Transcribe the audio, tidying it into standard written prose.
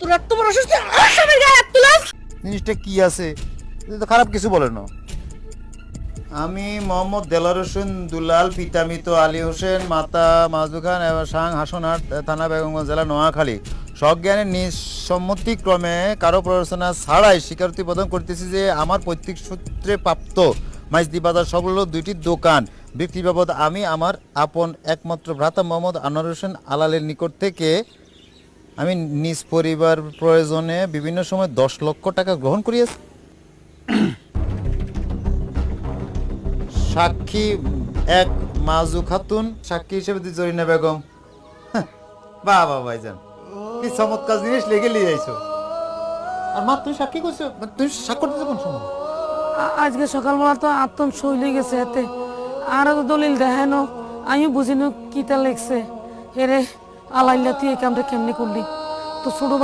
তোর এত বড় অসুস্থ আমার স্বামীর গায়ে হাত তুলাস? জিনিসটা কি আছে? তুমি তো খারাপ কিছু বলে না। আমি মোহাম্মদ দেলার হোসেন দুলাল, পিতা মৃত আলী হোসেন, মাতা মাজু খান এবং সাং হাসনহাট থানা বেগমগঞ্জ জেলা নোয়াখালী সজ্ঞানের নিজ সম্মতিক্রমে কারো প্ররোচনা ছাড়াই স্বীকারোক্তি প্রদান করতেছি যে আমার পৈতৃক সূত্রে প্রাপ্ত মাইজদি বাজার সবল দুইটি দোকান বিক্রি বাবদ আমি আমার আপন একমাত্র ভ্রাতা মোহাম্মদ আনোয়ার হোসেন আলালের নিকট থেকে আমি নিজ পরিবার প্রয়োজনে বিভিন্ন সময় 10 লক্ষ টাকা গ্রহণ করিয়াছি। সাক্ষী এক মাজু খাতুন, সাক্ষী হিসেবে তুই জরিনা বেগম। বাহ বাহ ভাইজান, কি চমৎকার জিনিস লেগে লিয়ে আইছো। আর মা তুমি সাক্ষী করছো, তুমি স্বাক্ষর দিতে কোন সময়? আজকে সকালবেলা তো আত্মন শৈলে গেছে হাতে, আর তো দলিল দেখানো আমি বুঝিনি কিতা লেগছে। হেরে আলাইল্লা তুই এই কামটা কেমনি করলি? তো ছোট